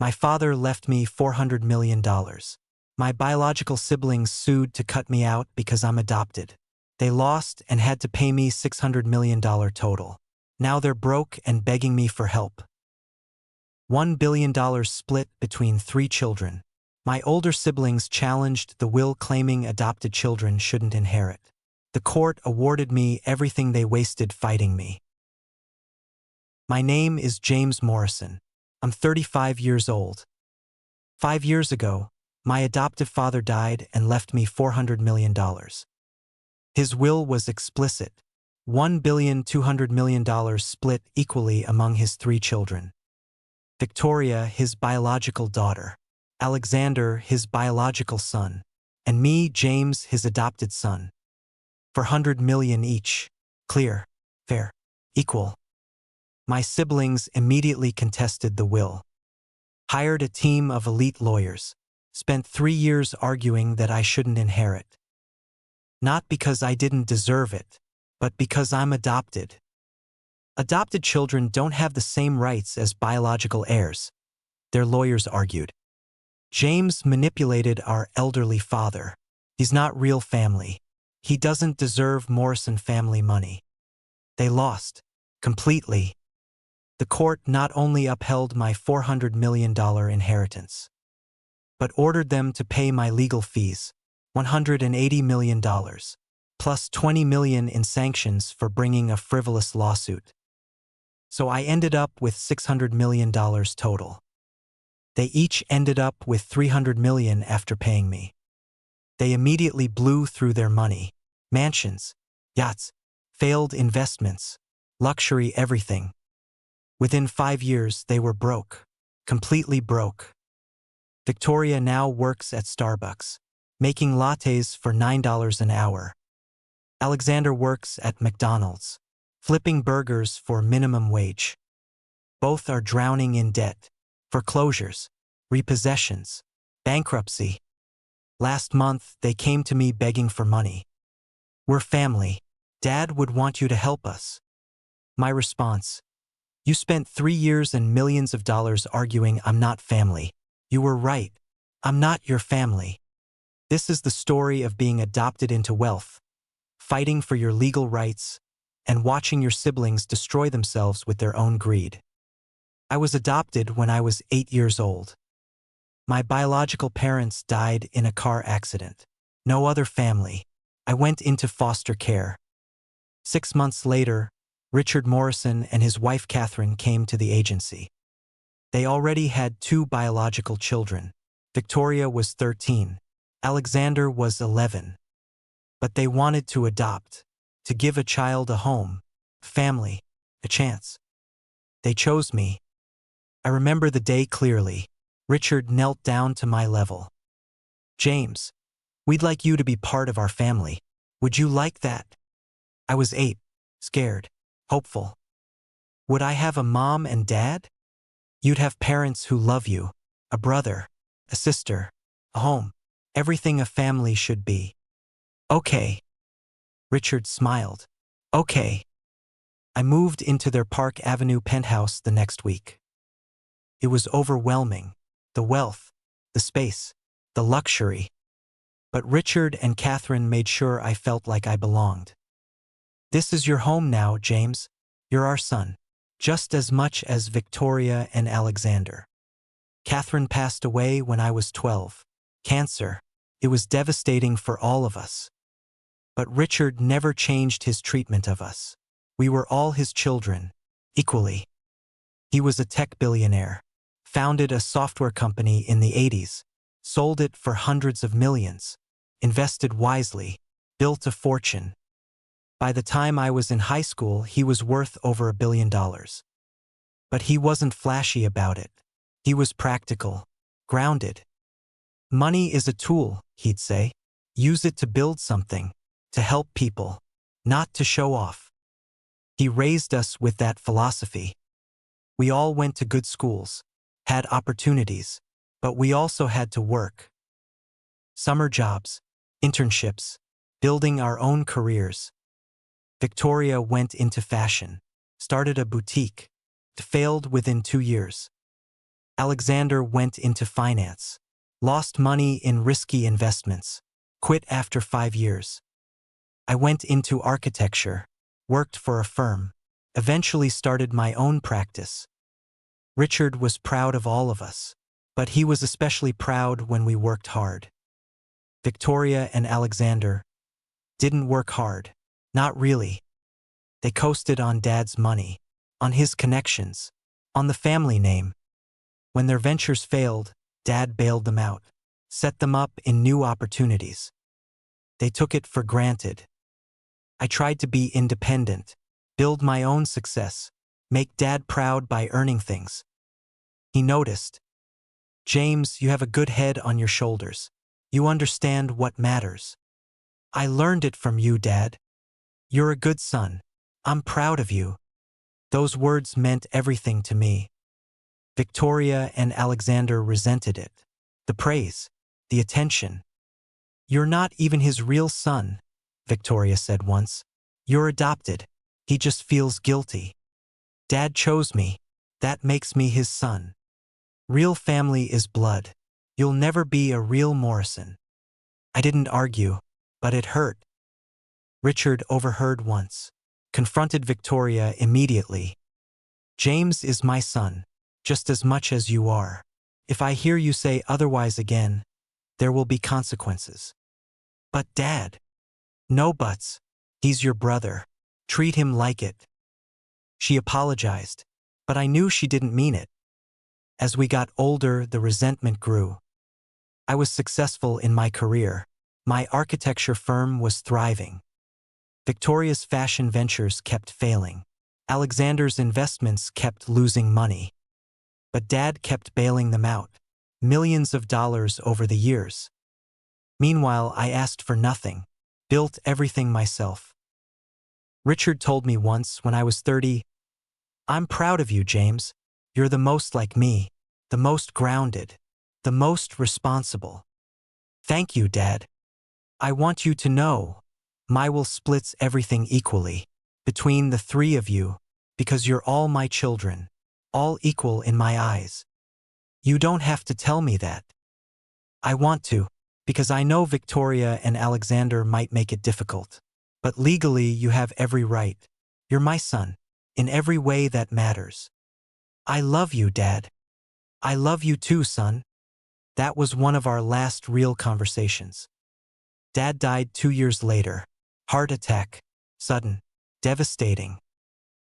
My father left me $400 million. My biological siblings sued to cut me out because I'm adopted. They lost and had to pay me $600 million total. Now they're broke and begging me for help. $1 billion split between 3 children. My older siblings challenged the will claiming adopted children shouldn't inherit. The court awarded me everything they wasted fighting me. My name is James Morrison. I'm 35 years old. 5 years ago, my adoptive father died and left me $400 million. His will was explicit. $1,200 million split equally among his 3 children. Victoria, his biological daughter. Alexander, his biological son. And me, James, his adopted son. For $100 million each. Clear, fair, equal. My siblings immediately contested the will. Hired a team of elite lawyers. Spent 3 years arguing that I shouldn't inherit. Not because I didn't deserve it, but because I'm adopted. Adopted children don't have the same rights as biological heirs, their lawyers argued. James manipulated our elderly father. He's not real family. He doesn't deserve Morrison family money. They lost. Completely. The court not only upheld my $400 million inheritance, but ordered them to pay my legal fees, $180 million, plus $20 million in sanctions for bringing a frivolous lawsuit. So I ended up with $600 million total. They each ended up with $300 million after paying me. They immediately blew through their money. Mansions, yachts, failed investments, luxury everything. Within 5 years, they were broke. Completely broke. Victoria now works at Starbucks, making lattes for $9 an hour. Alexander works at McDonald's, flipping burgers for minimum wage. Both are drowning in debt, foreclosures, repossessions, bankruptcy. Last month, they came to me begging for money. We're family. Dad would want you to help us. My response: you spent 3 years and millions of dollars arguing I'm not family. You were right. I'm not your family. This is the story of being adopted into wealth, fighting for your legal rights, and watching your siblings destroy themselves with their own greed. I was adopted when I was 8 years old. My biological parents died in a car accident. No other family. I went into foster care. 6 months later, Richard Morrison and his wife Catherine came to the agency. They already had 2 biological children. Victoria was 13. Alexander was 11. But they wanted to adopt, to give a child a home, family, a chance. They chose me. I remember the day clearly. Richard knelt down to my level. James, we'd like you to be part of our family. Would you like that? I was 8, scared, hopeful. Would I have a mom and dad? You'd have parents who love you, a brother, a sister, a home, everything a family should be. Okay. Richard smiled. Okay. I moved into their Park Avenue penthouse the next week. It was overwhelming. The wealth, the space, the luxury. But Richard and Catherine made sure I felt like I belonged. This is your home now, James. You're our son, just as much as Victoria and Alexander. Catherine passed away when I was 12. Cancer. It was devastating for all of us. But Richard never changed his treatment of us. We were all his children, equally. He was a tech billionaire, founded a software company in the 80s, sold it for hundreds of millions, invested wisely, built a fortune. By the time I was in high school, he was worth over $1 billion. But he wasn't flashy about it. He was practical, grounded. Money is a tool, he'd say. Use it to build something, to help people, not to show off. He raised us with that philosophy. We all went to good schools, had opportunities, but we also had to work. Summer jobs, internships, building our own careers. Victoria went into fashion, started a boutique, failed within 2 years. Alexander went into finance, lost money in risky investments, quit after 5 years. I went into architecture, worked for a firm, eventually started my own practice. Richard was proud of all of us, but he was especially proud when we worked hard. Victoria and Alexander didn't work hard. Not really. They coasted on Dad's money, on his connections, on the family name. When their ventures failed, Dad bailed them out, set them up in new opportunities. They took it for granted. I tried to be independent, build my own success, make Dad proud by earning things. He noticed. James, you have a good head on your shoulders. You understand what matters. I learned it from you, Dad. You're a good son. I'm proud of you. Those words meant everything to me. Victoria and Alexander resented it. The praise, the attention. You're not even his real son, Victoria said once. You're adopted. He just feels guilty. Dad chose me. That makes me his son. Real family is blood. You'll never be a real Morrison. I didn't argue, but it hurt. Richard overheard once, confronted Victoria immediately. James is my son, just as much as you are. If I hear you say otherwise again, there will be consequences. But Dad. No buts. He's your brother. Treat him like it. She apologized, but I knew she didn't mean it. As we got older, the resentment grew. I was successful in my career. My architecture firm was thriving. Victoria's fashion ventures kept failing. Alexander's investments kept losing money. But Dad kept bailing them out, millions of dollars over the years. Meanwhile, I asked for nothing, built everything myself. Richard told me once when I was 30, I'm proud of you, James. You're the most like me, the most grounded, the most responsible. Thank you, Dad. I want you to know, my will splits everything equally, between the three of you, because you're all my children, all equal in my eyes. You don't have to tell me that. I want to, because I know Victoria and Alexander might make it difficult. But legally, you have every right. You're my son, in every way that matters. I love you, Dad. I love you too, son. That was one of our last real conversations. Dad died 2 years later. Heart attack. Sudden. Devastating.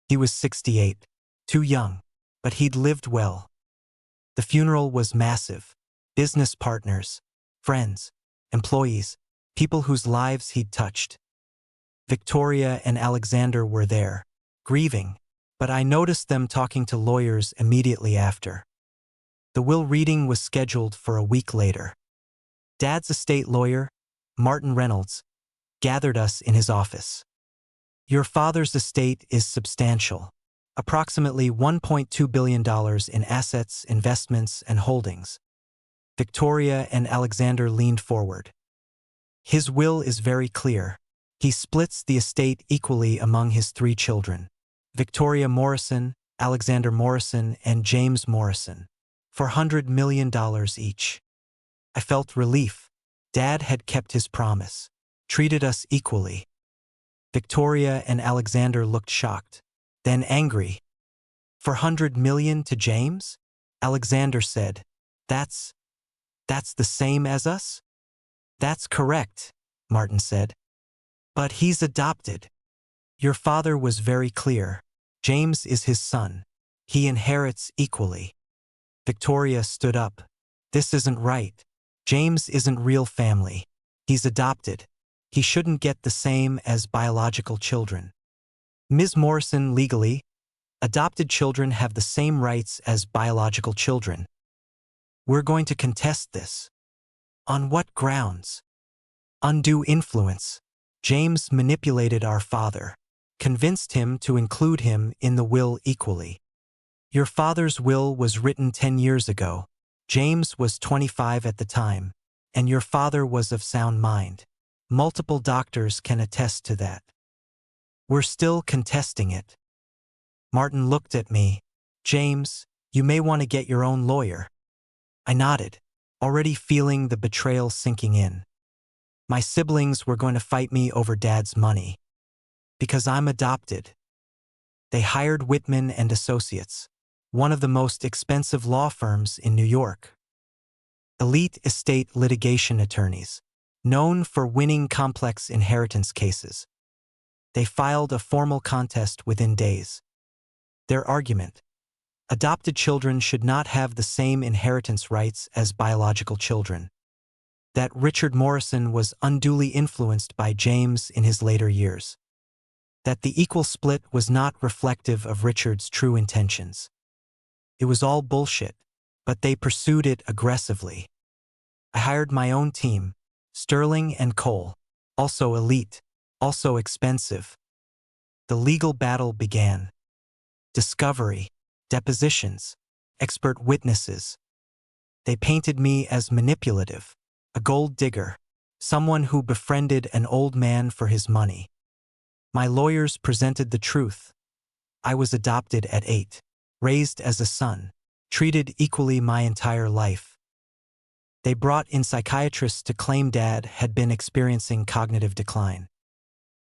He was 68. Too young. But he'd lived well. The funeral was massive. Business partners, friends, employees, people whose lives he'd touched. Victoria and Alexander were there, grieving, but I noticed them talking to lawyers immediately after. The will reading was scheduled for a week later. Dad's estate lawyer, Martin Reynolds, gathered us in his office. Your father's estate is substantial, approximately $1.2 billion in assets, investments, and holdings. Victoria and Alexander leaned forward. His will is very clear. He splits the estate equally among his 3 children, Victoria Morrison, Alexander Morrison, and James Morrison, for $100 million each. I felt relief. Dad had kept his promise, treated us equally. Victoria and Alexander looked shocked, then angry. For $100 million to James? Alexander said, That's the same as us? That's correct, Martin said. But he's adopted. Your father was very clear. James is his son. He inherits equally. Victoria stood up. This isn't right. James isn't real family. He's adopted. He shouldn't get the same as biological children. Ms. Morrison, legally, adopted children have the same rights as biological children. We're going to contest this. On what grounds? Undue influence. James manipulated our father, convinced him to include him in the will equally. Your father's will was written 10 years ago. James was 25 at the time, and your father was of sound mind. Multiple doctors can attest to that. We're still contesting it. Martin looked at me. James, You may want to get your own lawyer. I nodded, already feeling the betrayal sinking in. My siblings were going to fight me over Dad's money. Because I'm adopted. They hired Whitman and Associates, one of the most expensive law firms in New York. Elite estate litigation attorneys, known for winning complex inheritance cases. They filed a formal contest within days. Their argument: adopted children should not have the same inheritance rights as biological children. That Richard Morrison was unduly influenced by James in his later years. That the equal split was not reflective of Richard's true intentions. It was all bullshit, but they pursued it aggressively. I hired my own team, Sterling and Cole, also elite, also expensive. The legal battle began. Discovery, depositions, expert witnesses. They painted me as manipulative, a gold digger, someone who befriended an old man for his money. My lawyers presented the truth. I was adopted at 8, raised as a son, treated equally my entire life. They brought in psychiatrists to claim Dad had been experiencing cognitive decline.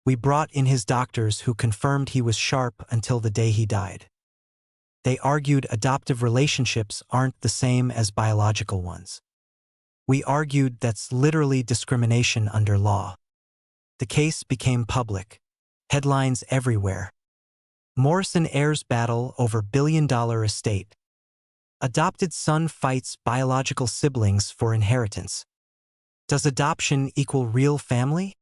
We brought in his doctors who confirmed he was sharp until the day he died. They argued adoptive relationships aren't the same as biological ones. We argued that's literally discrimination under law. The case became public. Headlines everywhere. Morrison heirs battle over billion-dollar estate. Adopted son fights biological siblings for inheritance. Does adoption equal real family?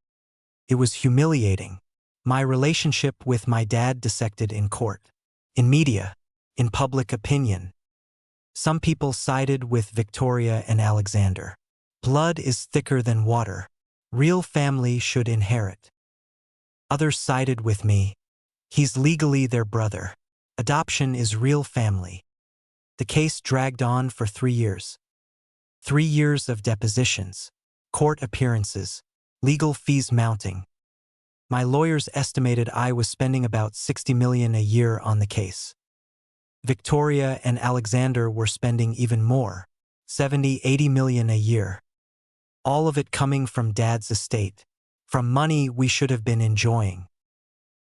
It was humiliating. My relationship with my dad dissected in court, in media, in public opinion. Some people sided with Victoria and Alexander. Blood is thicker than water. Real family should inherit. Others sided with me. He's legally their brother. Adoption is real family. The case dragged on for 3 years. 3 years of depositions, court appearances, legal fees mounting. My lawyers estimated I was spending about $60 million a year on the case. Victoria and Alexander were spending even more, $70–80 million a year. All of it coming from Dad's estate, from money we should have been enjoying.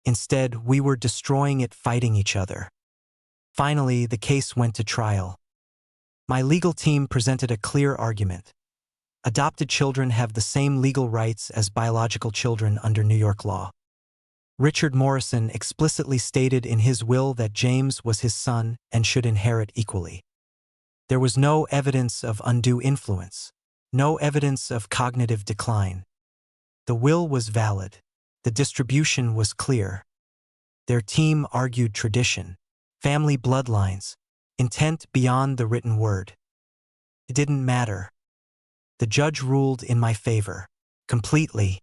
Instead, we were destroying it fighting each other. Finally, the case went to trial. My legal team presented a clear argument. Adopted children have the same legal rights as biological children under New York law. Richard Morrison explicitly stated in his will that James was his son and should inherit equally. There was no evidence of undue influence, no evidence of cognitive decline. The will was valid. The distribution was clear. Their team argued tradition, family bloodlines, intent beyond the written word. It didn't matter. The judge ruled in my favor, completely.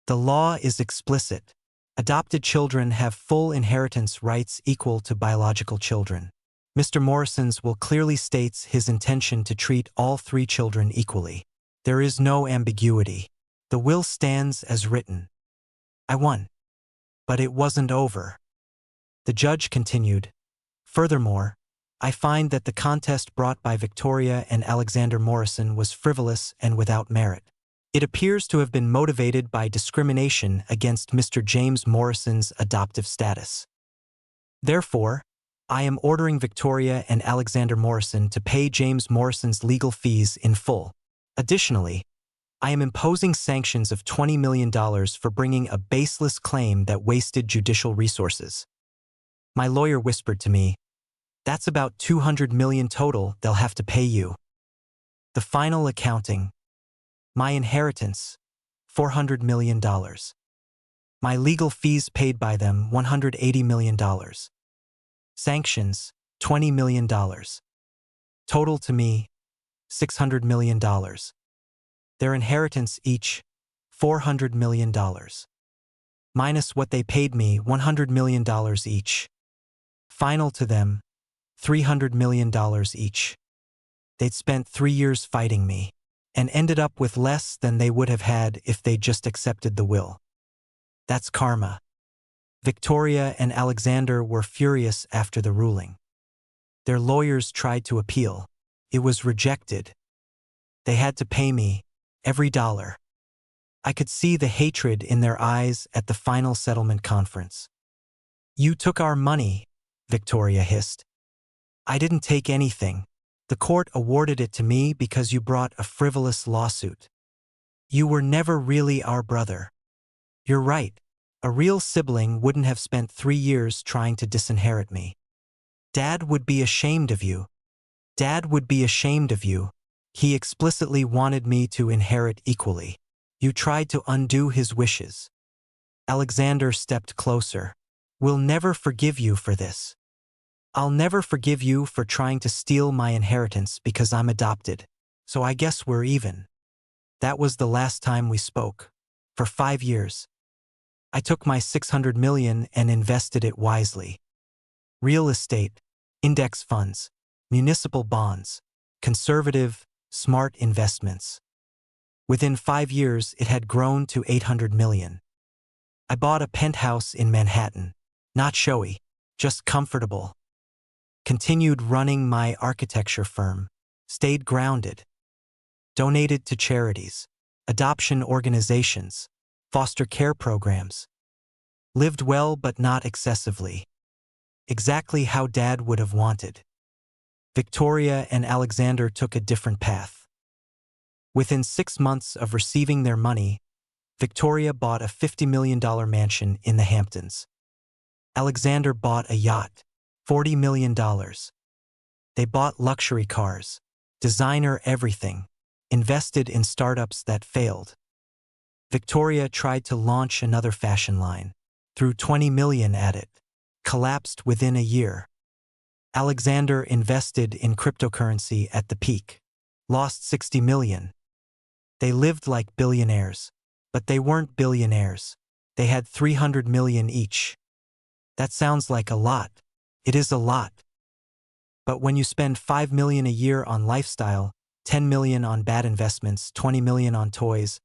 The law is explicit. Adopted children have full inheritance rights equal to biological children. Mr. Morrison's will clearly states his intention to treat all 3 children equally. There is no ambiguity. The will stands as written. I won. But it wasn't over. The judge continued. Furthermore, I find that the contest brought by Victoria and Alexander Morrison was frivolous and without merit. It appears to have been motivated by discrimination against Mr. James Morrison's adoptive status. Therefore, I am ordering Victoria and Alexander Morrison to pay James Morrison's legal fees in full. Additionally, I am imposing sanctions of $20 million for bringing a baseless claim that wasted judicial resources. My lawyer whispered to me, "That's about $200 million total they'll have to pay you." The final accounting. My inheritance, $400 million. My legal fees paid by them, $180 million. Sanctions, $20 million. Total to me, $600 million. Their inheritance each, $400 million. Minus what they paid me, $100 million each. Final to them, $300 million each. They'd spent 3 years fighting me, and ended up with less than they would have had if they just accepted the will. That's karma. Victoria and Alexander were furious after the ruling. Their lawyers tried to appeal. It was rejected. They had to pay me every dollar. I could see the hatred in their eyes at the final settlement conference. "You took our money," Victoria hissed. "I didn't take anything. The court awarded it to me because you brought a frivolous lawsuit. You were never really our brother." "You're right. A real sibling wouldn't have spent 3 years trying to disinherit me. Dad would be ashamed of you. Dad would be ashamed of you. He explicitly wanted me to inherit equally. You tried to undo his wishes." Alexander stepped closer. "We'll never forgive you for this. I'll never forgive you for trying to steal my inheritance because I'm adopted. So I guess we're even." That was the last time we spoke. For 5 years. I took my $600 million and invested it wisely. Real estate, index funds, municipal bonds, conservative, smart investments. Within 5 years, it had grown to $800 million. I bought a penthouse in Manhattan. Not showy, just comfortable. Continued running my architecture firm. Stayed grounded. Donated to charities, adoption organizations, foster care programs. Lived well but not excessively. Exactly how Dad would have wanted. Victoria and Alexander took a different path. Within 6 months of receiving their money, Victoria bought a $50 million mansion in the Hamptons. Alexander bought a yacht, $40 million. They bought luxury cars, designer everything, invested in startups that failed. Victoria tried to launch another fashion line, threw $20 million at it, collapsed within a year. Alexander invested in cryptocurrency at the peak, lost $60 million. They lived like billionaires, but they weren't billionaires. They had $300 million each. That sounds like a lot. It is a lot. But when you spend $5 million a year on lifestyle, $10 million on bad investments, $20 million on toys,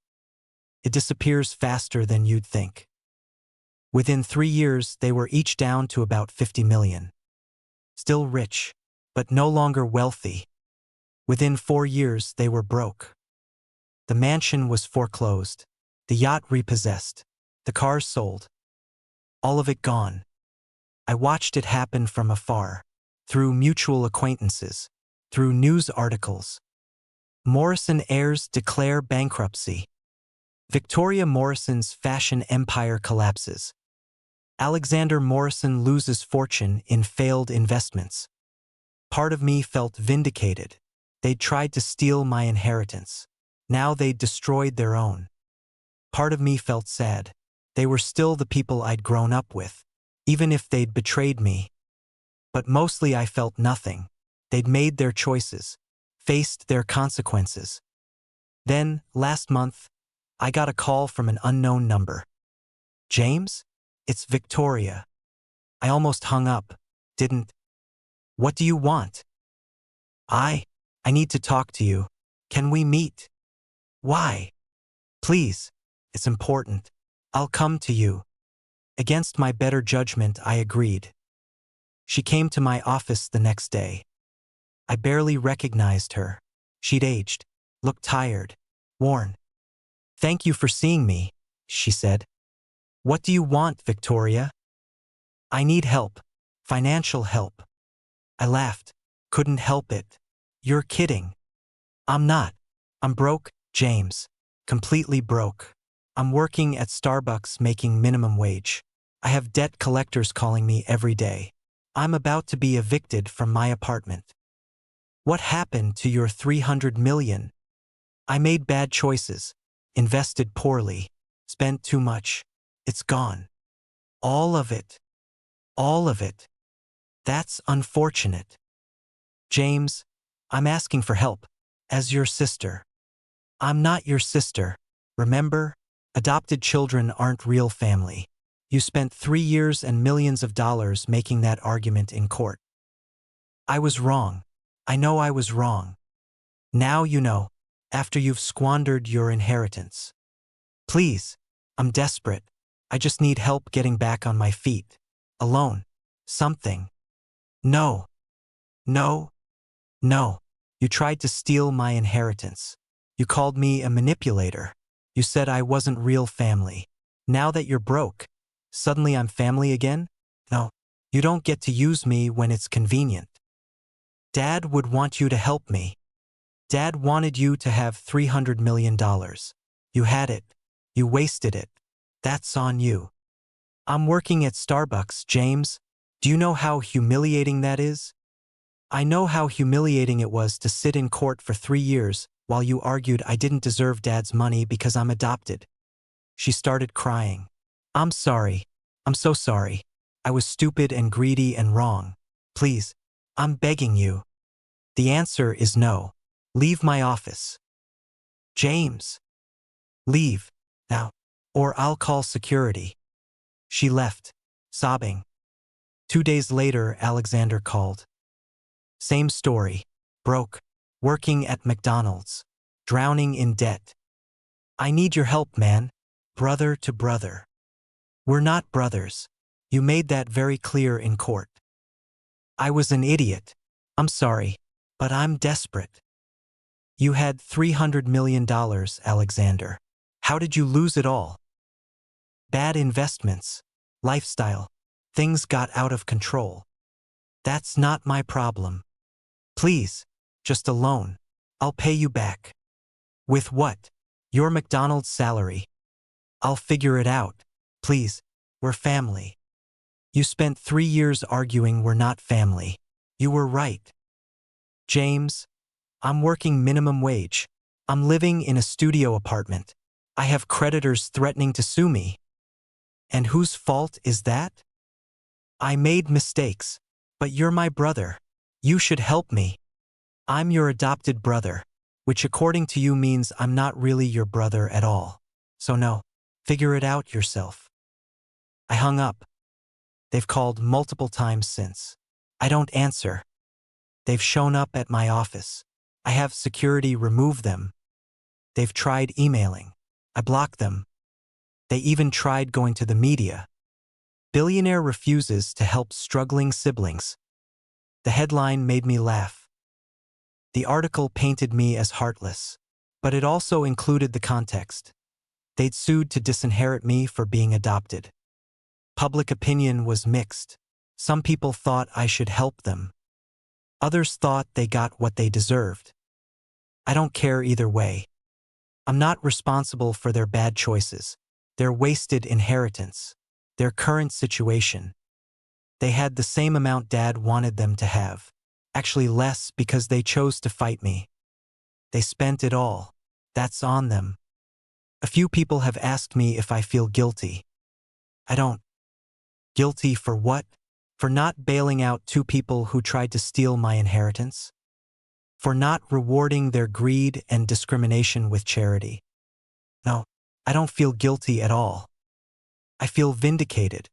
it disappears faster than you'd think. Within 3 years, they were each down to about $50 million. Still rich, but no longer wealthy. Within 4 years, they were broke. The mansion was foreclosed, the yacht repossessed, the cars sold. All of it gone. I watched it happen from afar, through mutual acquaintances, through news articles. Morrison heirs declare bankruptcy. Victoria Morrison's fashion empire collapses. Alexander Morrison loses fortune in failed investments. Part of me felt vindicated. They'd tried to steal my inheritance. Now they'd destroyed their own. Part of me felt sad. They were still the people I'd grown up with, even if they'd betrayed me. But mostly I felt nothing. They'd made their choices, faced their consequences. Then, last month, I got a call from an unknown number. "James? It's Victoria." I almost hung up, didn't. "What do you want?" I need to talk to you. Can we meet?" "Why?" "Please. It's important. I'll come to you." Against my better judgment, I agreed. She came to my office the next day. I barely recognized her. She'd aged, looked tired, worn. "Thank you for seeing me," she said. "What do you want, Victoria?" "I need help. Financial help." I laughed. "Couldn't help it." "You're kidding." "I'm not. I'm broke, James. Completely broke. I'm working at Starbucks making minimum wage. I have debt collectors calling me every day. I'm about to be evicted from my apartment." "What happened to your $300 million?" "I made bad choices, invested poorly, spent too much. It's gone. All of it. All of it. That's unfortunate." "James, I'm asking for help, as your sister." "I'm not your sister. Remember? Adopted children aren't real family. You spent 3 years and millions of dollars making that argument in court." "I was wrong. I know I was wrong. Now you know, after you've squandered your inheritance. Please, I'm desperate. I just need help getting back on my feet. A loan. Something." "No. No, no. You tried to steal my inheritance. You called me a manipulator. You said I wasn't real family. Now that you're broke, suddenly I'm family again? No, you don't get to use me when it's convenient. Dad would want you to help me. Dad wanted you to have $300 million. You had it. You wasted it. That's on you. I'm working at Starbucks, James. Do you know how humiliating that is? I know how humiliating it was to sit in court for 3 years while you argued I didn't deserve Dad's money because I'm adopted. She started crying. I'm sorry. I'm so sorry. I was stupid and greedy and wrong. Please, I'm begging you. The answer is no. Leave my office. James. Leave, now, or I'll call security. She left, sobbing. 2 days later, Alexander called. Same story. Broke. Working at McDonald's. Drowning in debt. I need your help, man. Brother to brother. We're not brothers. You made that very clear in court. I was an idiot. I'm sorry, but I'm desperate. You had $300 million, Alexander. How did you lose it all? Bad investments. Lifestyle. Things got out of control. That's not my problem. Please, just a loan. I'll pay you back. With what? Your McDonald's salary. I'll figure it out. Please, we're family. You spent 3 years arguing we're not family. You were right. James, I'm working minimum wage. I'm living in a studio apartment. I have creditors threatening to sue me. And whose fault is that? I made mistakes, but you're my brother. You should help me. I'm your adopted brother, which according to you means I'm not really your brother at all. So no, figure it out yourself. I hung up. They've called multiple times since. I don't answer. They've shown up at my office. I have security remove them. They've tried emailing. I blocked them. They even tried going to the media. Billionaire refuses to help struggling siblings. The headline made me laugh. The article painted me as heartless, but it also included the context. They'd sued to disinherit me for being adopted. Public opinion was mixed. Some people thought I should help them. Others thought they got what they deserved. I don't care either way. I'm not responsible for their bad choices, their wasted inheritance, their current situation. They had the same amount Dad wanted them to have, actually less because they chose to fight me. They spent it all. That's on them. A few people have asked me if I feel guilty. I don't. Guilty for what? For not bailing out 2 people who tried to steal my inheritance? For not rewarding their greed and discrimination with charity? No, I don't feel guilty at all. I feel vindicated.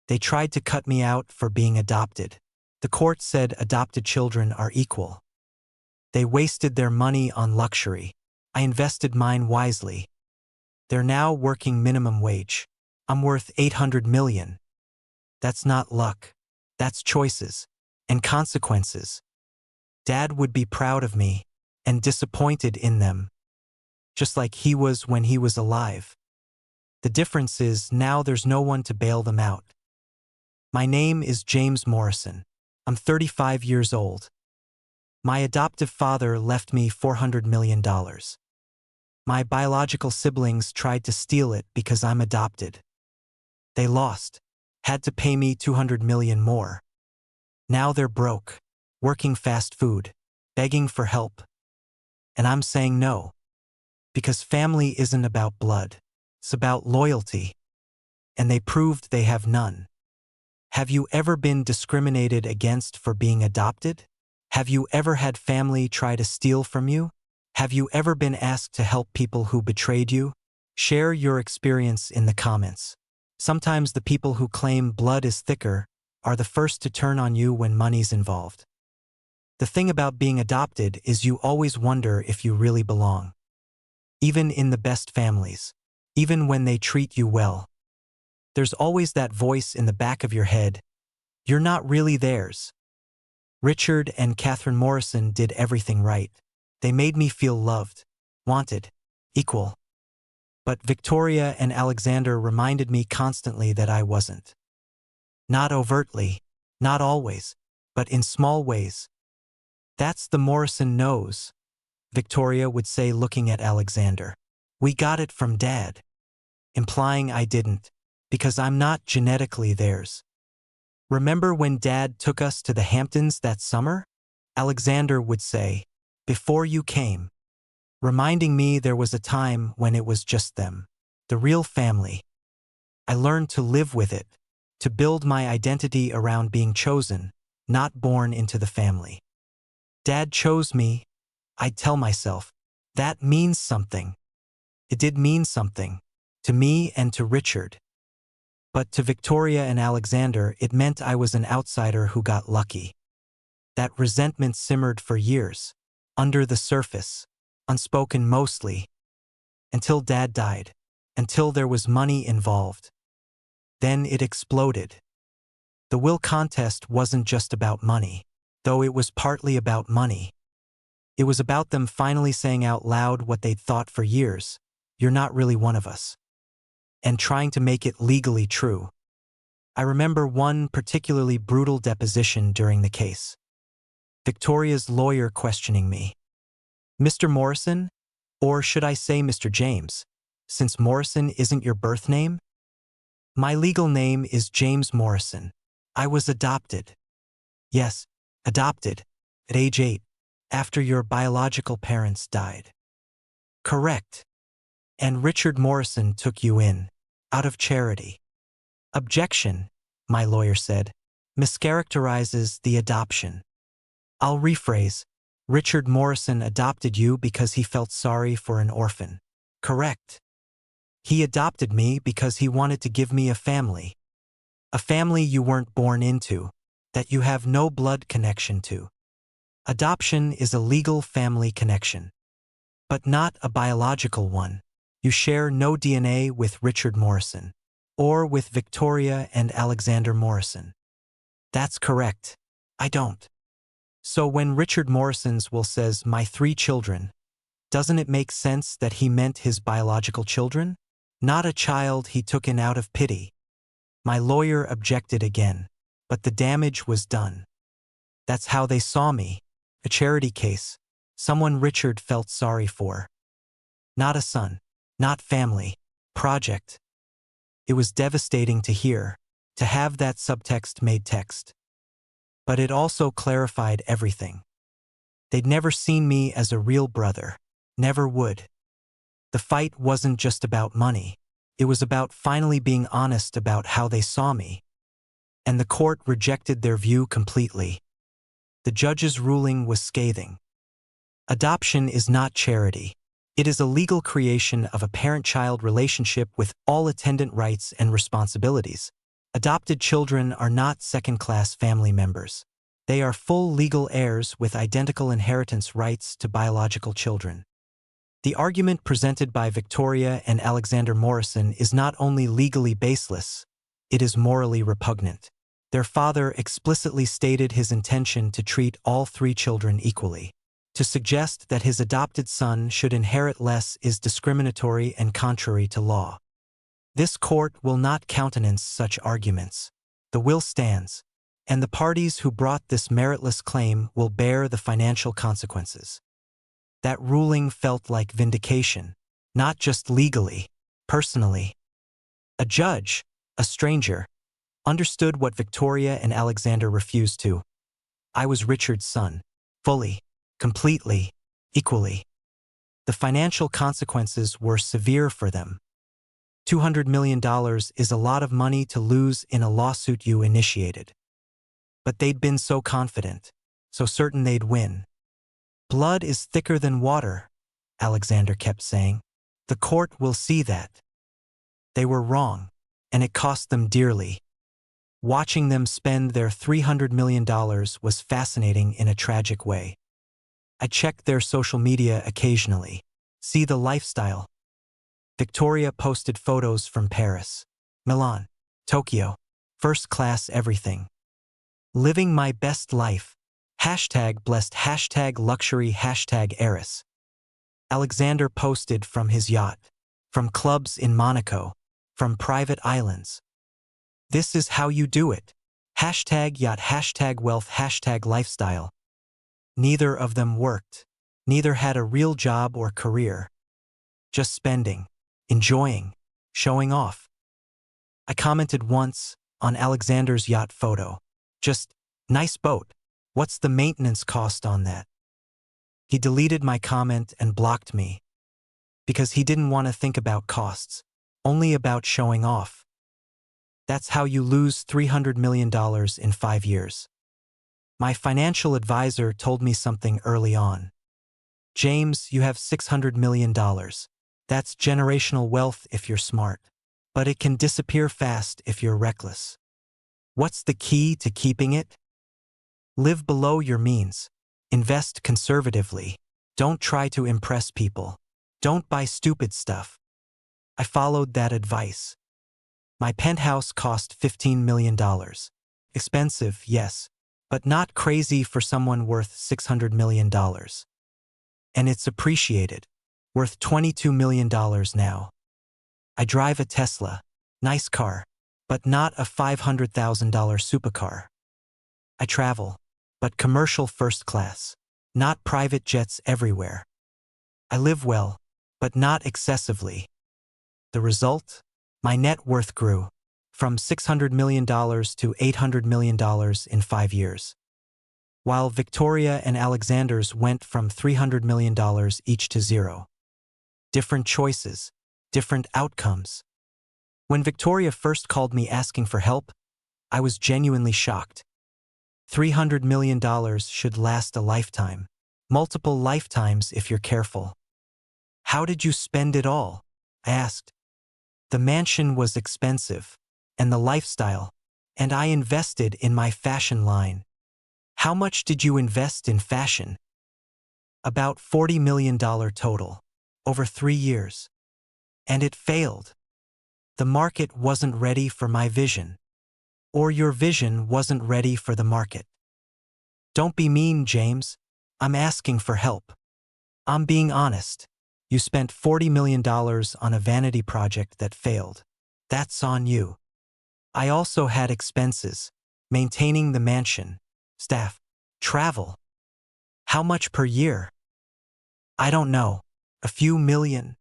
They tried to cut me out for being adopted. The court said adopted children are equal. They wasted their money on luxury. I invested mine wisely. They're now working minimum wage. I'm worth $800 million. That's not luck. That's choices and consequences. Dad would be proud of me and disappointed in them, just like he was when he was alive. The difference is now there's no one to bail them out. My name is James Morrison. I'm 35 years old. My adoptive father left me $400 million. My biological siblings tried to steal it because I'm adopted. They lost, had to pay me $200 million more. Now they're broke, working fast food, begging for help. And I'm saying no. Because family isn't about blood. It's about loyalty. And they proved they have none. Have you ever been discriminated against for being adopted? Have you ever had family try to steal from you? Have you ever been asked to help people who betrayed you? Share your experience in the comments. Sometimes the people who claim blood is thicker are the first to turn on you when money's involved. The thing about being adopted is you always wonder if you really belong. Even in the best families. Even when they treat you well. There's always that voice in the back of your head. You're not really theirs. Richard and Catherine Morrison did everything right. They made me feel loved, wanted, equal. But Victoria and Alexander reminded me constantly that I wasn't. Not overtly, not always, but in small ways. That's the Morrison knows, Victoria would say, looking at Alexander. We got it from Dad. Implying I didn't, because I'm not genetically theirs. Remember when Dad took us to the Hamptons that summer? Alexander would say, before you came. Reminding me there was a time when it was just them. The real family. I learned to live with it, to build my identity around being chosen, not born into the family. Dad chose me, I'd tell myself. That means something. It did mean something. To me and to Richard. But to Victoria and Alexander, it meant I was an outsider who got lucky. That resentment simmered for years, under the surface, unspoken mostly, until Dad died, until there was money involved. Then it exploded. The will contest wasn't just about money, though it was partly about money. It was about them finally saying out loud what they'd thought for years, you're not really one of us. And trying to make it legally true. I remember one particularly brutal deposition during the case. Victoria's lawyer questioning me. Mr. Morrison? Or should I say Mr. James, since Morrison isn't your birth name? My legal name is James Morrison. I was adopted. Yes, adopted, at age 8, after your biological parents died. Correct. And Richard Morrison took you in, out of charity. Objection, my lawyer said, mischaracterizes the adoption. I'll rephrase. Richard Morrison adopted you because he felt sorry for an orphan. Correct. He adopted me because he wanted to give me a family. A family you weren't born into, that you have no blood connection to. Adoption is a legal family connection, but not a biological one. You share no DNA with Richard Morrison, or with Victoria and Alexander Morrison. That's correct. I don't. So when Richard Morrison's will says, my 3 children, doesn't it make sense that he meant his biological children? Not a child he took in out of pity. My lawyer objected again, but the damage was done. That's how they saw me. A charity case. Someone Richard felt sorry for. Not a son. Not family. Project. It was devastating to hear, to have that subtext made text. But it also clarified everything. They'd never seen me as a real brother. Never would. The fight wasn't just about money. It was about finally being honest about how they saw me. And the court rejected their view completely. The judge's ruling was scathing. Adoption is not charity. It is a legal creation of a parent-child relationship with all attendant rights and responsibilities. Adopted children are not second-class family members. They are full legal heirs with identical inheritance rights to biological children. The argument presented by Victoria and Alexander Morrison is not only legally baseless, it is morally repugnant. Their father explicitly stated his intention to treat all 3 children equally. To suggest that his adopted son should inherit less is discriminatory and contrary to law. This court will not countenance such arguments. The will stands, and the parties who brought this meritless claim will bear the financial consequences. That ruling felt like vindication, not just legally, personally. A judge, a stranger, understood what Victoria and Alexander refused to. I was Richard's son, fully, completely, equally. The financial consequences were severe for them. $200 million is a lot of money to lose in a lawsuit you initiated. But they'd been so confident, so certain they'd win. Blood is thicker than water, Alexander kept saying. The court will see that. They were wrong, and it cost them dearly. Watching them spend their $300 million was fascinating in a tragic way. I checked their social media occasionally. See the lifestyle. Victoria posted photos from Paris, Milan, Tokyo, first-class everything. Living my best life, Hashtag blessed, hashtag luxury, hashtag heiress. Alexander posted from his yacht, from clubs in Monaco, from private islands. This is how you do it. Hashtag yacht, hashtag wealth, hashtag lifestyle. Neither of them worked. Neither had a real job or career. Just spending, enjoying, showing off. I commented once on Alexander's yacht photo. Just, nice boat. What's the maintenance cost on that? He deleted my comment and blocked me because he didn't want to think about costs, only about showing off. That's how you lose $300 million in 5 years. My financial advisor told me something early on. James, you have $600 million. That's generational wealth if you're smart, but it can disappear fast if you're reckless. What's the key to keeping it? Live below your means. Invest conservatively. Don't try to impress people. Don't buy stupid stuff. I followed that advice. My penthouse cost $15 million. Expensive, yes, but not crazy for someone worth $600 million. And it's appreciated, worth $22 million now. I drive a Tesla, nice car, but not a $500,000 supercar. I travel, but commercial first class, not private jets everywhere. I live well, but not excessively. The result? My net worth grew from $600 million to $800 million in 5 years, while Victoria and Alexander's went from $300 million each to zero. Different choices, different outcomes. When Victoria first called me asking for help, I was genuinely shocked. $300 million should last a lifetime, multiple lifetimes if you're careful. How did you spend it all? I asked. The mansion was expensive, and the lifestyle, and I invested in my fashion line. How much did you invest in fashion? About $40 million total, over 3 years. And it failed. The market wasn't ready for my vision. Or your vision wasn't ready for the market. Don't be mean, James. I'm asking for help. I'm being honest. You spent $40 million on a vanity project that failed. That's on you. I also had expenses, maintaining the mansion, staff, travel. How much per year? I don't know. A few million.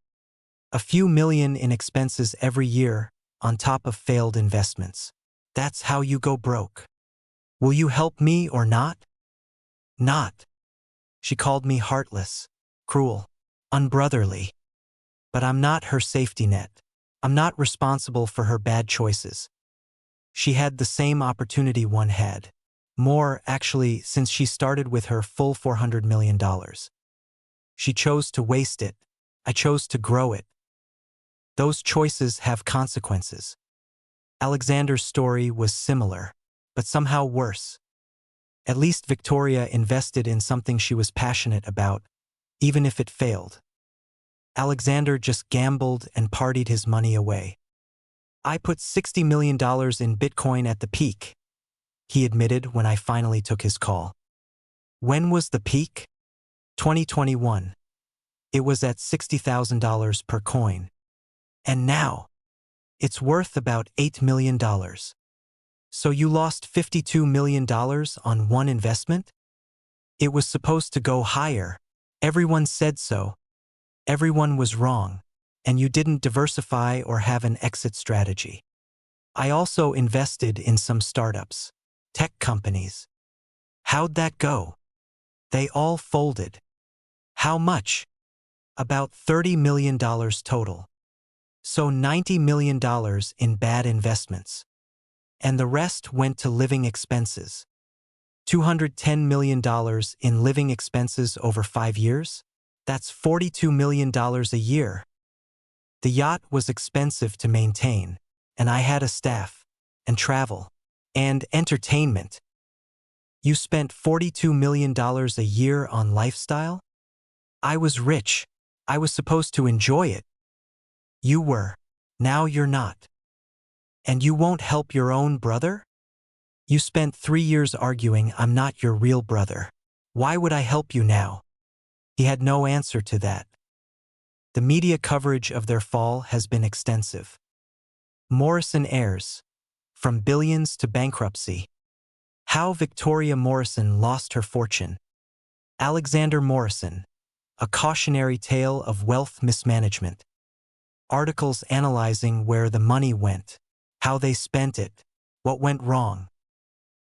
A few million in expenses every year, on top of failed investments. That's how you go broke. Will you help me or not? Not. She called me heartless, cruel, unbrotherly. But I'm not her safety net. I'm not responsible for her bad choices. She had the same opportunity one had. More, actually, since she started with her full $400 million. She chose to waste it. I chose to grow it. Those choices have consequences. Alexander's story was similar, but somehow worse. At least Victoria invested in something she was passionate about, even if it failed. Alexander just gambled and partied his money away. I put $60 million in Bitcoin at the peak, he admitted when I finally took his call. When was the peak? 2021. It was at $60,000 per coin. And now, it's worth about $8 million. So you lost $52 million on one investment? It was supposed to go higher. Everyone said so. Everyone was wrong, and you didn't diversify or have an exit strategy. I also invested in some startups, tech companies. How'd that go? They all folded. How much? About $30 million total. So $90 million in bad investments. And the rest went to living expenses. $210 million in living expenses over 5 years? That's $42 million a year. The yacht was expensive to maintain, and I had a staff, and travel, and entertainment. You spent $42 million a year on lifestyle? I was rich. I was supposed to enjoy it. You were. Now you're not. And you won't help your own brother? You spent 3 years arguing I'm not your real brother. Why would I help you now? He had no answer to that. The media coverage of their fall has been extensive. Morrison heirs. From billions to bankruptcy. How Victoria Morrison lost her fortune. Alexander Morrison. A cautionary tale of wealth mismanagement. Articles analyzing where the money went, how they spent it, what went wrong.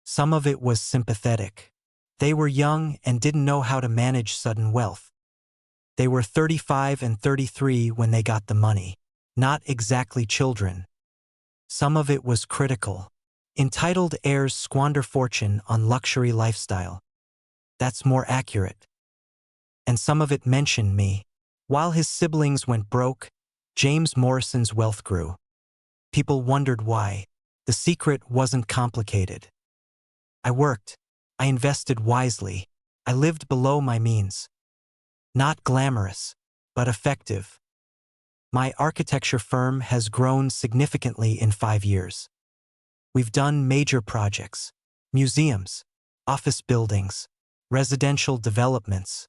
Some of it was sympathetic. They were young and didn't know how to manage sudden wealth. They were 35 and 33 when they got the money. Not exactly children. Some of it was critical. Entitled heirs squander fortune on luxury lifestyle. That's more accurate. And some of it mentioned me. While his siblings went broke, James Morrison's wealth grew. People wondered why. The secret wasn't complicated. I worked. I invested wisely. I lived below my means. Not glamorous, but effective. My architecture firm has grown significantly in 5 years. We've done major projects, museums, office buildings, residential developments.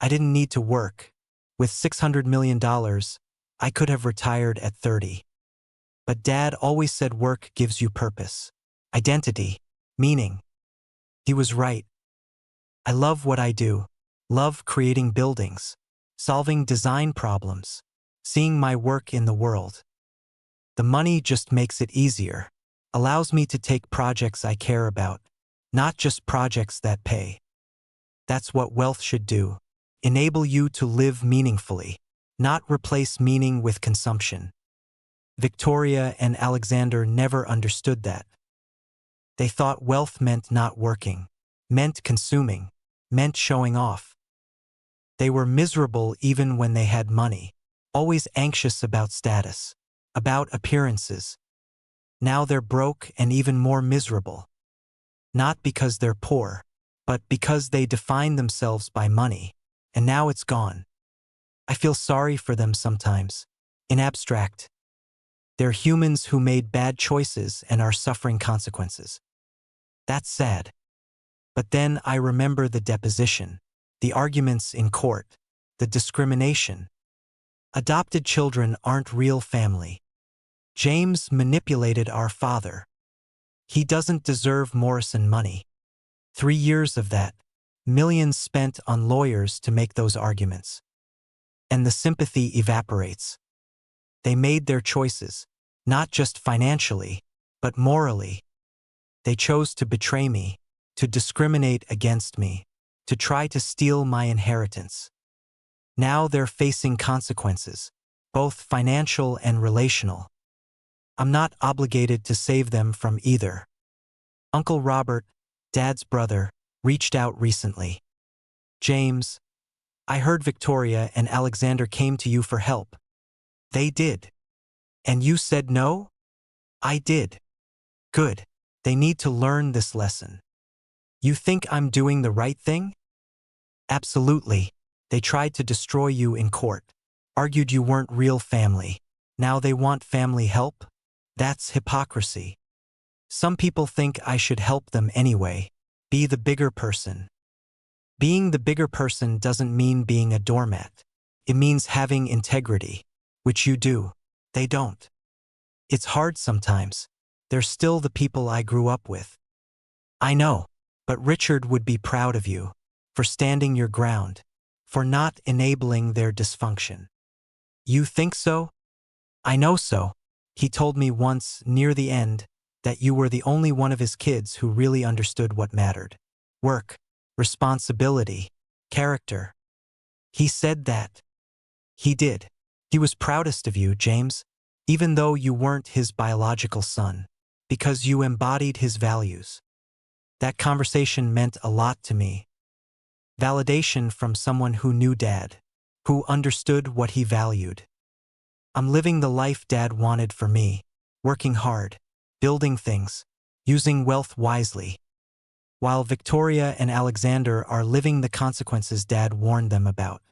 I didn't need to work. With $600 million, I could have retired at 30. But Dad always said work gives you purpose, identity, meaning. He was right. I love what I do, love creating buildings, solving design problems, seeing my work in the world. The money just makes it easier, allows me to take projects I care about, not just projects that pay. That's what wealth should do, enable you to live meaningfully, not replace meaning with consumption. Victoria and Alexander never understood that. They thought wealth meant not working, meant consuming, meant showing off. They were miserable even when they had money, always anxious about status, about appearances. Now they're broke and even more miserable. Not because they're poor, but because they define themselves by money, and now it's gone. I feel sorry for them sometimes, in abstract. They're humans who made bad choices and are suffering consequences. That's sad. But then I remember the deposition, the arguments in court, the discrimination. Adopted children aren't real family. James manipulated our father. He doesn't deserve Morrison money. 3 years of that, millions spent on lawyers to make those arguments. And the sympathy evaporates. They made their choices, not just financially, but morally. They chose to betray me, to discriminate against me, to try to steal my inheritance. Now they're facing consequences, both financial and relational. I'm not obligated to save them from either. Uncle Robert, Dad's brother, reached out recently. James, I heard Victoria and Alexander came to you for help. They did. And you said no? I did. Good. They need to learn this lesson. You think I'm doing the right thing? Absolutely. They tried to destroy you in court, argued you weren't real family. Now they want family help? That's hypocrisy. Some people think I should help them anyway, be the bigger person. Being the bigger person doesn't mean being a doormat. It means having integrity, which you do. They don't. It's hard sometimes. They're still the people I grew up with. I know, but Richard would be proud of you for standing your ground, for not enabling their dysfunction. You think so? I know so. He told me once, near the end, that you were the only one of his kids who really understood what mattered. Work, responsibility, character. He said that. He did. He was proudest of you, James, even though you weren't his biological son, because you embodied his values. That conversation meant a lot to me. Validation from someone who knew Dad, who understood what he valued. I'm living the life Dad wanted for me, working hard, building things, using wealth wisely, while Victoria and Alexander are living the consequences Dad warned them about.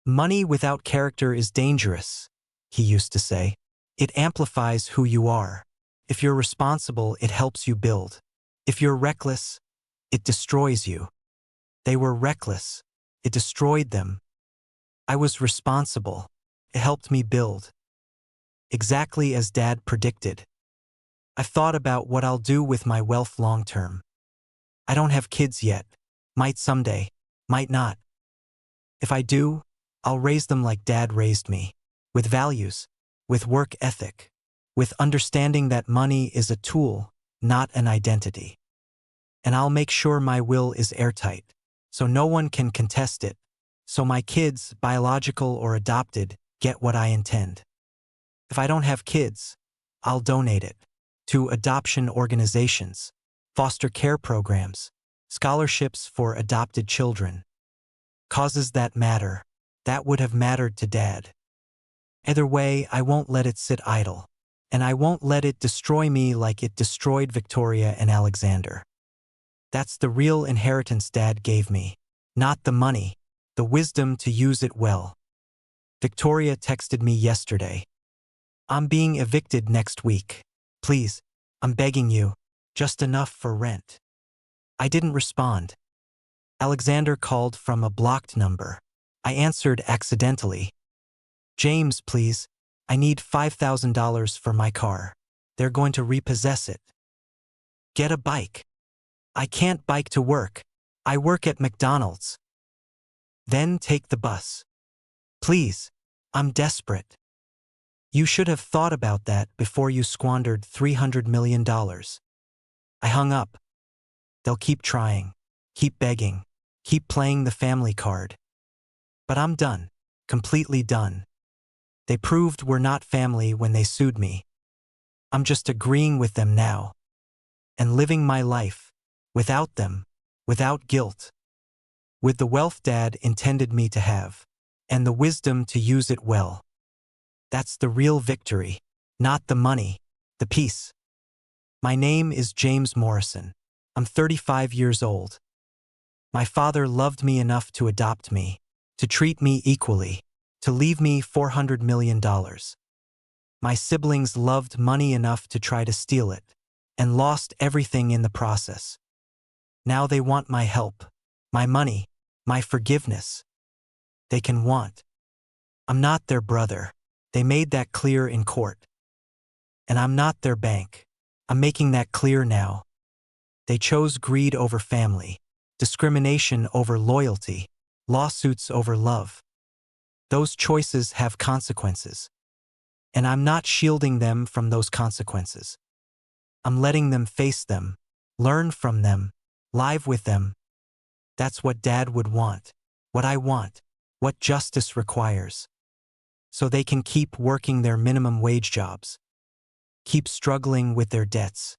Money without character is dangerous, he used to say. It amplifies who you are. If you're responsible, it helps you build. If you're reckless, it destroys you. They were reckless. It destroyed them. I was responsible. It helped me build. Exactly as Dad predicted. I've thought about what I'll do with my wealth long term. I don't have kids yet. Might someday. Might not. If I do, I'll raise them like Dad raised me. With values. With work ethic. With understanding that money is a tool, not an identity. And I'll make sure my will is airtight, so no one can contest it, so my kids, biological or adopted, get what I intend. If I don't have kids, I'll donate it to adoption organizations, foster care programs, scholarships for adopted children. Causes that matter. That would have mattered to Dad. Either way, I won't let it sit idle. And I won't let it destroy me like it destroyed Victoria and Alexander. That's the real inheritance Dad gave me. Not the money, the wisdom to use it well. Victoria texted me yesterday. I'm being evicted next week. Please, I'm begging you, just enough for rent. I didn't respond. Alexander called from a blocked number. I answered accidentally. James, please, I need $5,000 for my car. They're going to repossess it. Get a bike. I can't bike to work. I work at McDonald's. Then take the bus. Please, I'm desperate. You should have thought about that before you squandered $300 million. I hung up. They'll keep trying, keep begging, keep playing the family card. But I'm done, completely done. They proved we're not family when they sued me. I'm just agreeing with them now. And living my life, without them, without guilt. With the wealth Dad intended me to have, and the wisdom to use it well. That's the real victory, not the money, the peace. My name is James Morrison. I'm 35 years old. My father loved me enough to adopt me, to treat me equally, to leave me $400 million. My siblings loved money enough to try to steal it, and lost everything in the process. Now they want my help, my money, my forgiveness. They can want. I'm not their brother. They made that clear in court. And I'm not their bank. I'm making that clear now. They chose greed over family, discrimination over loyalty, lawsuits over love. Those choices have consequences. And I'm not shielding them from those consequences. I'm letting them face them, learn from them, live with them. That's what Dad would want, what I want, what justice requires. So they can keep working their minimum wage jobs, keep struggling with their debts,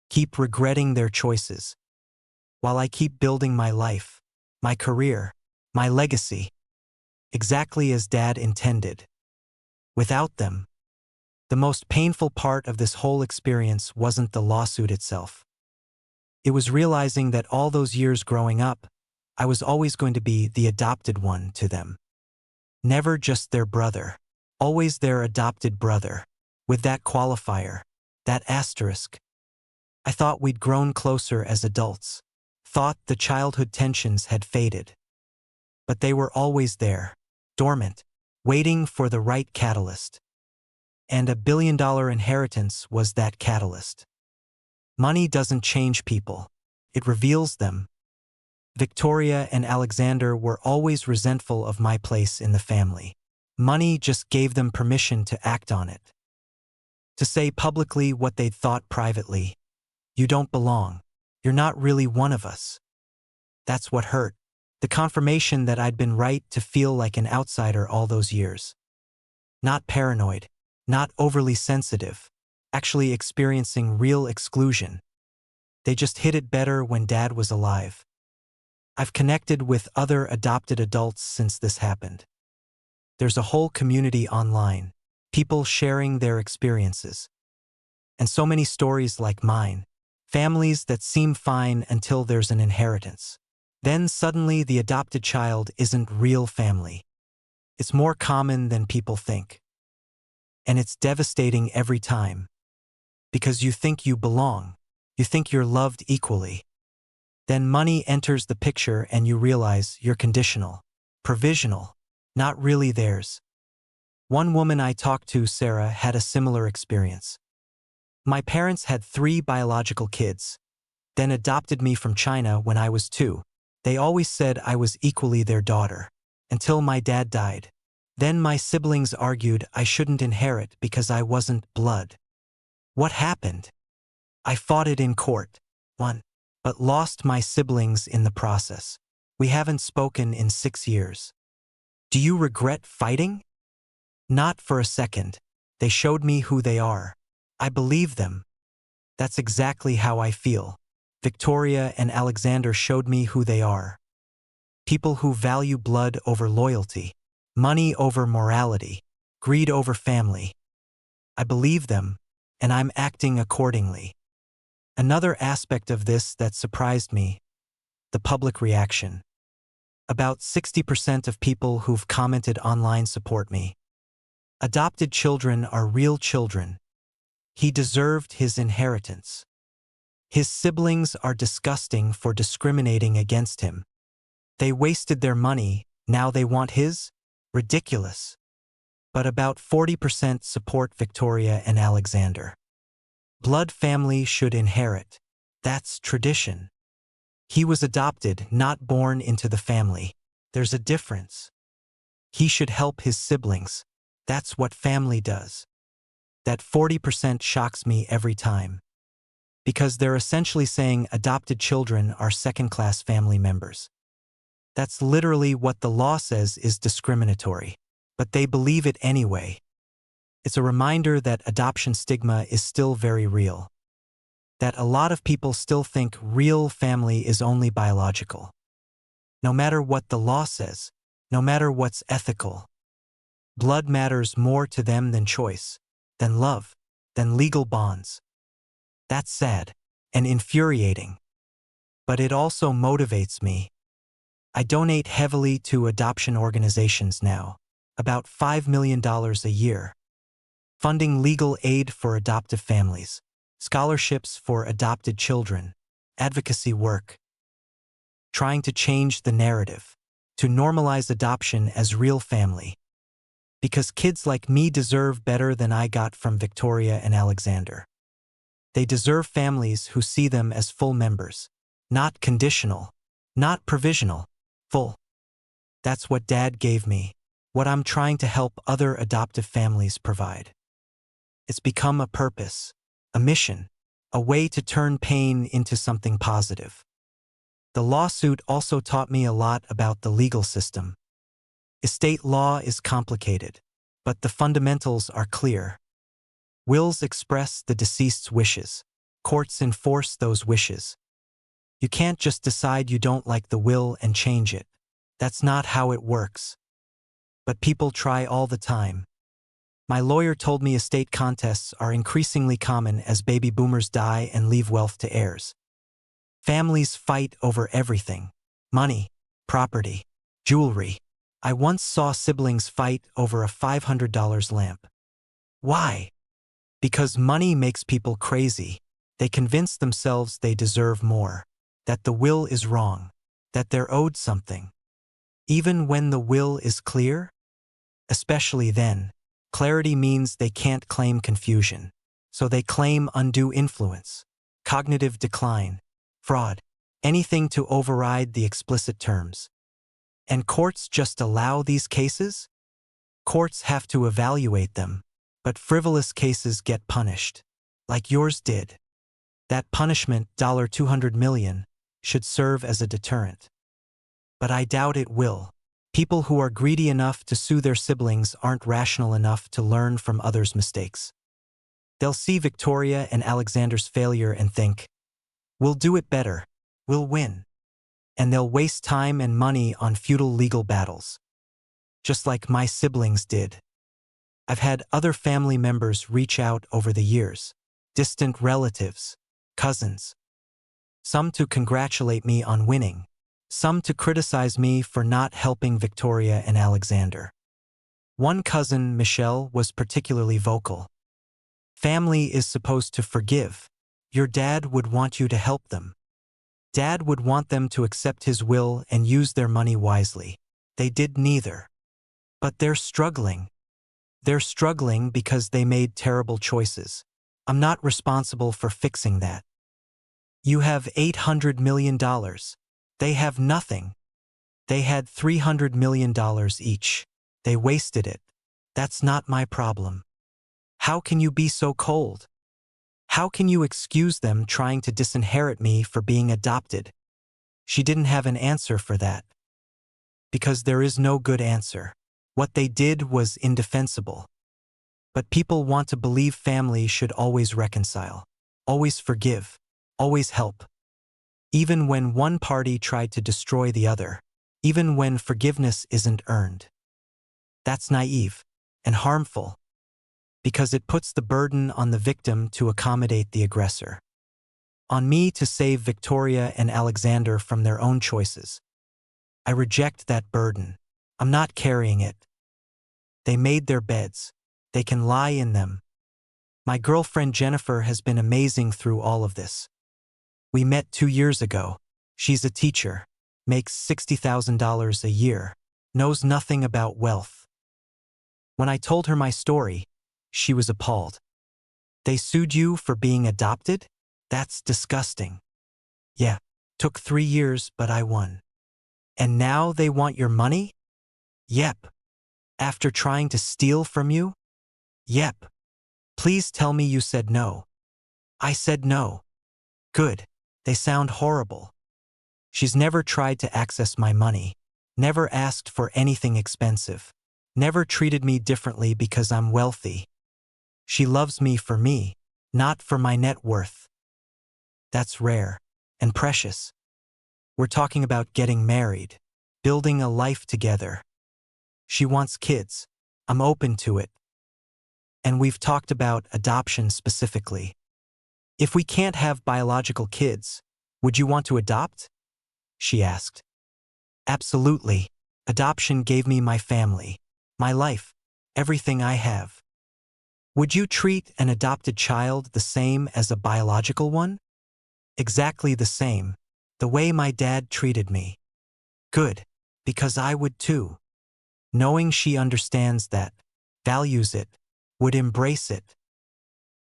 keep regretting their choices, while I keep building my life, my career, my legacy, exactly as Dad intended. Without them, the most painful part of this whole experience wasn't the lawsuit itself. It was realizing that all those years growing up, I was always going to be the adopted one to them. Never just their brother, always their adopted brother, with that qualifier, that asterisk. I thought we'd grown closer as adults, thought the childhood tensions had faded. But they were always there, dormant, waiting for the right catalyst. And $1 billion inheritance was that catalyst. Money doesn't change people, it reveals them. Victoria and Alexander were always resentful of my place in the family. Money just gave them permission to act on it. To say publicly what they'd thought privately. You don't belong. You're not really one of us. That's what hurt. The confirmation that I'd been right to feel like an outsider all those years. Not paranoid, not overly sensitive, actually experiencing real exclusion. They just hid it better when Dad was alive. I've connected with other adopted adults since this happened. There's a whole community online, people sharing their experiences. And so many stories like mine, families that seem fine until there's an inheritance. Then suddenly the adopted child isn't real family. It's more common than people think. And it's devastating every time. Because you think you belong. You think you're loved equally. Then money enters the picture and you realize you're conditional, provisional, not really theirs. One woman I talked to, Sarah, had a similar experience. My parents had 3 biological kids, then adopted me from China when I was 2. They always said I was equally their daughter, until my dad died. Then my siblings argued I shouldn't inherit because I wasn't blood. What happened? I fought it in court, won, but lost my siblings in the process. We haven't spoken in 6 years. Do you regret fighting? Not for a second. They showed me who they are. I believe them. That's exactly how I feel. Victoria and Alexander showed me who they are. People who value blood over loyalty, money over morality, greed over family. I believe them, and I'm acting accordingly. Another aspect of this that surprised me, the public reaction. About 60% of people who've commented online support me. Adopted children are real children. He deserved his inheritance. His siblings are disgusting for discriminating against him. They wasted their money, now they want his? Ridiculous. But about 40% support Victoria and Alexander. Blood family should inherit. That's tradition. He was adopted, not born into the family. There's a difference. He should help his siblings. That's what family does. That 40% shocks me every time. Because they're essentially saying adopted children are second-class family members. That's literally what the law says is discriminatory. But they believe it anyway. It's a reminder that adoption stigma is still very real. That a lot of people still think real family is only biological. No matter what the law says, no matter what's ethical. Blood matters more to them than choice, than love, than legal bonds. That's sad and infuriating. But it also motivates me. I donate heavily to adoption organizations now, about $5 million a year. Funding legal aid for adoptive families, scholarships for adopted children, advocacy work. Trying to change the narrative, to normalize adoption as real family. Because kids like me deserve better than I got from Victoria and Alexander. They deserve families who see them as full members, not conditional, not provisional, full. That's what Dad gave me, what I'm trying to help other adoptive families provide. It's become a purpose, a mission, a way to turn pain into something positive. The lawsuit also taught me a lot about the legal system. Estate law is complicated, but the fundamentals are clear. Wills express the deceased's wishes. Courts enforce those wishes. You can't just decide you don't like the will and change it. That's not how it works. But people try all the time. My lawyer told me estate contests are increasingly common as baby boomers die and leave wealth to heirs. Families fight over everything: money, property, jewelry. I once saw siblings fight over a $500 lamp. Why? Because money makes people crazy. They convince themselves they deserve more, that the will is wrong, that they're owed something. Even when the will is clear? Especially then, clarity means they can't claim confusion. So they claim undue influence, cognitive decline, fraud, anything to override the explicit terms. And courts just allow these cases? Courts have to evaluate them, but frivolous cases get punished, like yours did. That punishment, $200 million, should serve as a deterrent. But I doubt it will. People who are greedy enough to sue their siblings aren't rational enough to learn from others' mistakes. They'll see Victoria and Alexander's failure and think, we'll do it better, we'll win. And they'll waste time and money on futile legal battles. Just like my siblings did. I've had other family members reach out over the years, distant relatives, cousins. Some to congratulate me on winning, some to criticize me for not helping Victoria and Alexander. One cousin, Michelle, was particularly vocal. Family is supposed to forgive. Your dad would want you to help them. Dad would want them to accept his will and use their money wisely. They did neither. But they're struggling. They're struggling because they made terrible choices. I'm not responsible for fixing that. You have $800 million. They have nothing. They had $300 million each. They wasted it. That's not my problem. How can you be so cold? How can you excuse them trying to disinherit me for being adopted? She didn't have an answer for that. Because there is no good answer. What they did was indefensible. But people want to believe family should always reconcile, always forgive, always help. Even when one party tried to destroy the other, even when forgiveness isn't earned. That's naive and harmful, because it puts the burden on the victim to accommodate the aggressor. On me to save Victoria and Alexander from their own choices. I reject that burden. I'm not carrying it. They made their beds. They can lie in them. My girlfriend Jennifer has been amazing through all of this. We met 2 years ago. She's a teacher, makes $60,000 a year, knows nothing about wealth. When I told her my story, she was appalled. They sued you for being adopted? That's disgusting. Yeah, took 3 years, but I won. And now they want your money? Yep. After trying to steal from you? Yep. Please tell me you said no. I said no. Good. They sound horrible. She's never tried to access my money, never asked for anything expensive, never treated me differently because I'm wealthy. She loves me for me, not for my net worth. That's rare and precious. We're talking about getting married, building a life together. She wants kids. I'm open to it. And we've talked about adoption specifically. If we can't have biological kids, would you want to adopt? She asked. Absolutely. Adoption gave me my family, my life, everything I have. Would you treat an adopted child the same as a biological one? Exactly the same, the way my dad treated me. Good, because I would too. Knowing she understands that, values it, would embrace it.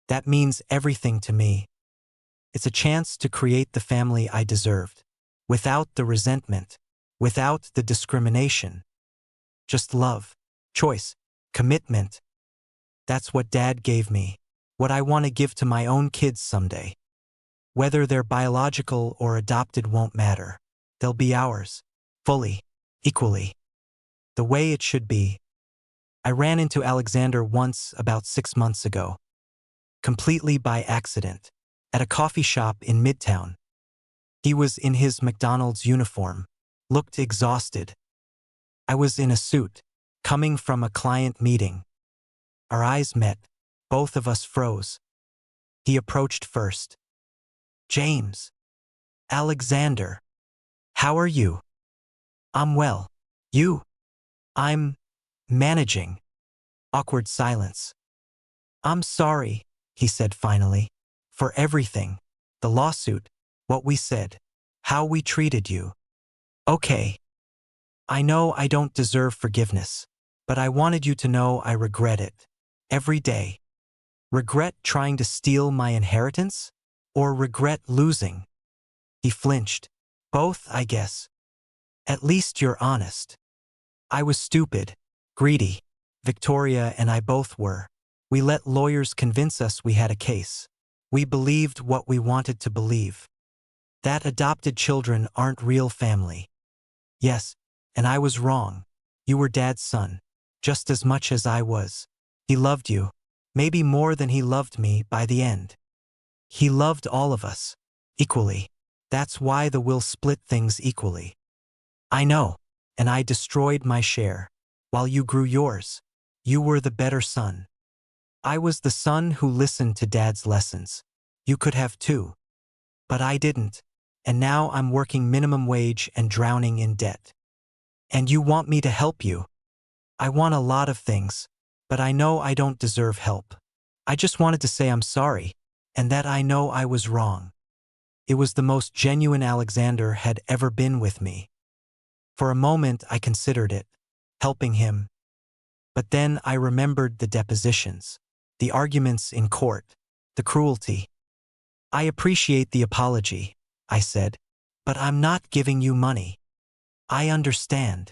That means everything to me. It's a chance to create the family I deserved, without the resentment, without the discrimination. Just love, choice, commitment. That's what Dad gave me, what I want to give to my own kids someday. Whether they're biological or adopted won't matter. They'll be ours, fully, equally. The way it should be. I ran into Alexander once about 6 months ago. Completely by accident, at a coffee shop in Midtown. He was in his McDonald's uniform, looked exhausted. I was in a suit, coming from a client meeting. Our eyes met, both of us froze. He approached first. James. Alexander. How are you? I'm well. You? I'm managing. Awkward silence. I'm sorry, he said finally, for everything. The lawsuit, what we said, how we treated you. Okay. I know I don't deserve forgiveness, but I wanted you to know I regret it. Every day. Regret trying to steal my inheritance? Or regret losing? He flinched. Both, I guess. At least you're honest. I was stupid, greedy. Victoria and I both were. We let lawyers convince us we had a case. We believed what we wanted to believe. That adopted children aren't real family. Yes, and I was wrong. You were Dad's son, just as much as I was. He loved you, maybe more than he loved me by the end. He loved all of us, equally. That's why the will split things equally. I know, and I destroyed my share. While you grew yours, you were the better son. I was the son who listened to Dad's lessons. You could have too. But I didn't, and now I'm working minimum wage and drowning in debt. And you want me to help you? I want a lot of things, but I know I don't deserve help. I just wanted to say I'm sorry, and that I know I was wrong. It was the most genuine Alexander had ever been with me. For a moment I considered it, helping him. But then I remembered the depositions, the arguments in court, the cruelty. I appreciate the apology, I said, but I'm not giving you money. I understand.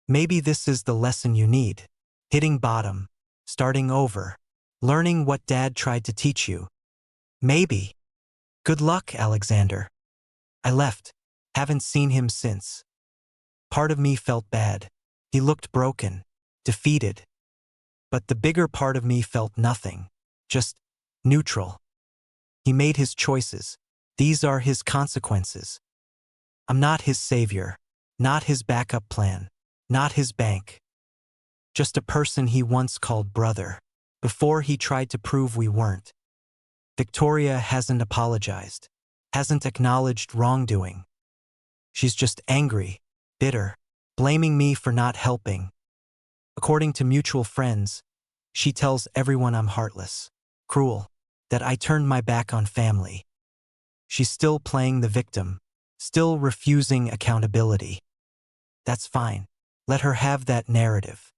Maybe this is the lesson you need. Hitting bottom, starting over, learning what Dad tried to teach you. Maybe. Good luck, Alexander. I left. Haven't seen him since. Part of me felt bad. He looked broken, defeated. But the bigger part of me felt nothing, just neutral. He made his choices. These are his consequences. I'm not his savior, not his backup plan, not his bank. Just a person he once called brother, before he tried to prove we weren't. Victoria hasn't apologized, hasn't acknowledged wrongdoing. She's just angry, bitter, blaming me for not helping. According to mutual friends, she tells everyone I'm heartless, cruel, that I turned my back on family. She's still playing the victim, still refusing accountability. That's fine. Let her have that narrative.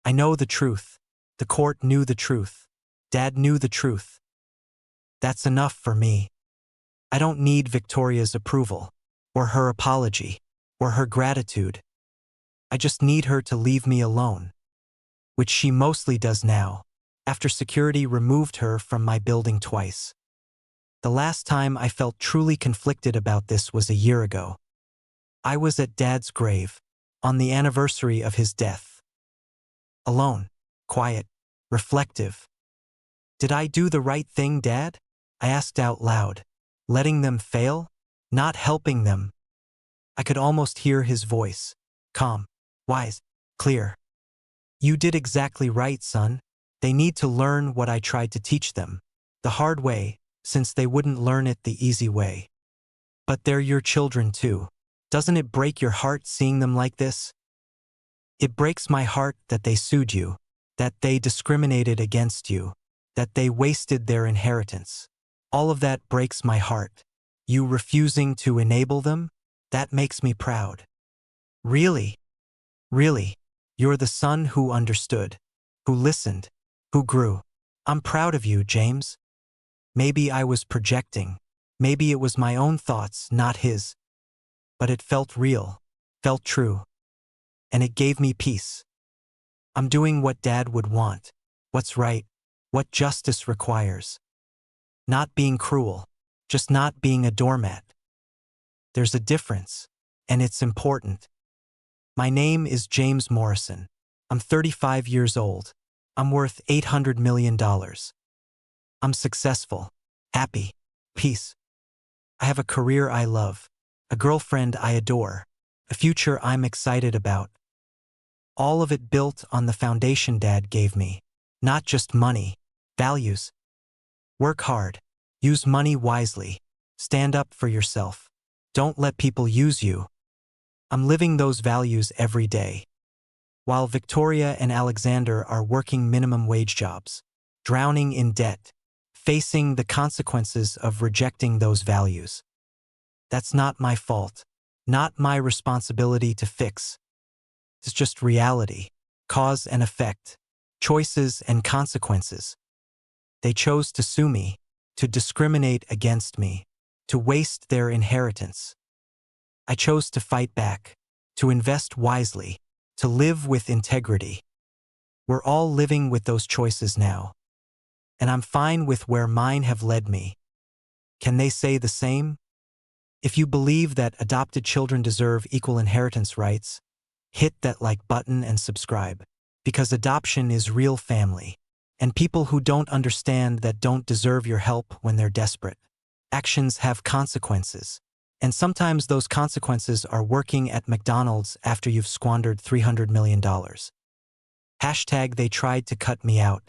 I know the truth. The court knew the truth. Dad knew the truth. That's enough for me. I don't need Victoria's approval, or her apology, or her gratitude. I just need her to leave me alone. Which she mostly does now, after security removed her from my building twice. The last time I felt truly conflicted about this was a year ago. I was at Dad's grave, on the anniversary of his death. Alone, quiet, reflective. Did I do the right thing, Dad? I asked out loud. Letting them fail? Not helping them? I could almost hear his voice. Calm, wise, clear. You did exactly right, son. They need to learn what I tried to teach them. The hard way, since they wouldn't learn it the easy way. But they're your children too. Doesn't it break your heart seeing them like this? It breaks my heart that they sued you, that they discriminated against you, that they wasted their inheritance. All of that breaks my heart. You refusing to enable them? That makes me proud. Really? Really? You're the son who understood, who listened, who grew. I'm proud of you, James. Maybe I was projecting. Maybe it was my own thoughts, not his. But it felt real, felt true. And it gave me peace. I'm doing what Dad would want, what's right, what justice requires. Not being cruel, just not being a doormat. There's a difference, and it's important. My name is James Morrison. I'm 35 years old. I'm worth $800 million. I'm successful, happy, peace. I have a career I love, a girlfriend I adore, a future I'm excited about. All of it built on the foundation Dad gave me. Not just money, values. Work hard. Use money wisely. Stand up for yourself. Don't let people use you. I'm living those values every day. While Victoria and Alexander are working minimum wage jobs, drowning in debt, facing the consequences of rejecting those values. That's not my fault, not my responsibility to fix. It's just reality, cause and effect, choices and consequences. They chose to sue me, to discriminate against me, to waste their inheritance. I chose to fight back, to invest wisely, to live with integrity. We're all living with those choices now. And I'm fine with where mine have led me. Can they say the same? If you believe that adopted children deserve equal inheritance rights, hit that like button and subscribe, because adoption is real family, and people who don't understand that don't deserve your help when they're desperate. Actions have consequences, and sometimes those consequences are working at McDonald's after you've squandered $300 million. Hashtag they tried to cut me out.